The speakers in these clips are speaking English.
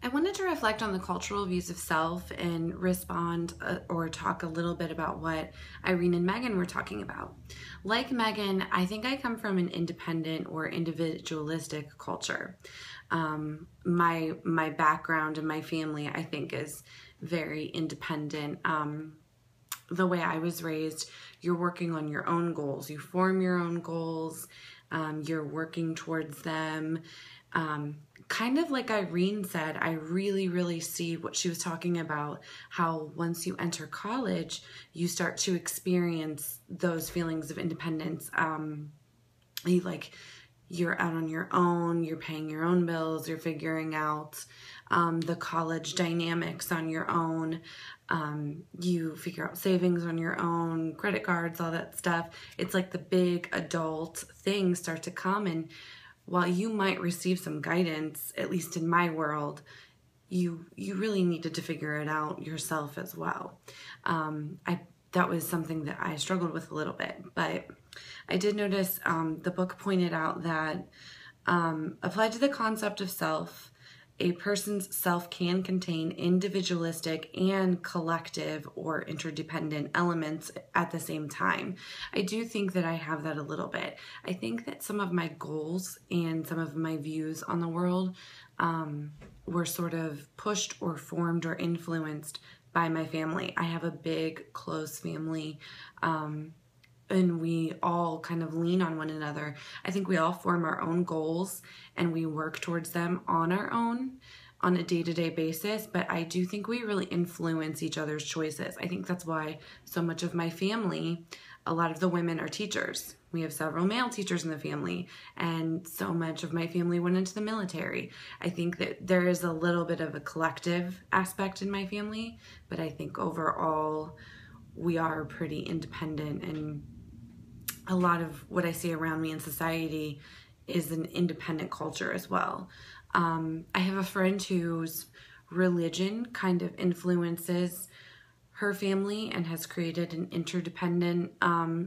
I wanted to reflect on the cultural views of self and respond or talk a little bit about what Irene and Megan were talking about. Like Megan, I think I come from an independent or individualistic culture. My background and my family, I think, is very independent. The way I was raised, you're working on your own goals. You form your own goals. You're working towards them. Kind of like Irene said, I really see what she was talking about, how once you enter college, you start to experience those feelings of independence. You're out on your own, you're paying your own bills, you're figuring out the college dynamics on your own. You figure out savings on your own, credit cards, all that stuff. It's like the big adult things start to come, and while you might receive some guidance, at least in my world, you really needed to figure it out yourself as well. That was something that I struggled with a little bit, but I did notice the book pointed out that applied to the concept of self, a person's self can contain individualistic and collective or interdependent elements at the same time. I do think that I have that a little bit. I think that some of my goals and some of my views on the world were sort of pushed or formed or influenced by my family. I have a big, close family, and we all kind of lean on one another. I think we all form our own goals and we work towards them on our own on a day-to-day basis, but I do think we really influence each other's choices. I think that's why so much of my family, a lot of the women are teachers. We have several male teachers in the family, and so much of my family went into the military. I think that there is a little bit of a collective aspect in my family, but I think overall we are pretty independent, and a lot of what I see around me in society is an independent culture as well. I have a friend whose religion kind of influences her family and has created an interdependent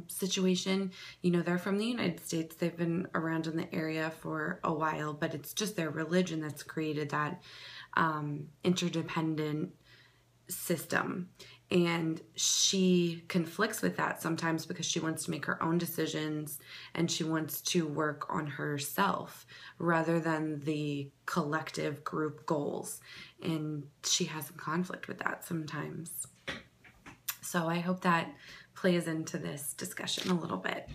situation. You know, they're from the United States. They've been around in the area for a while, but it's just their religion that's created that interdependent system. And she conflicts with that sometimes because she wants to make her own decisions and she wants to work on herself rather than the collective group goals. And she has a conflict with that sometimes. So I hope that plays into this discussion a little bit.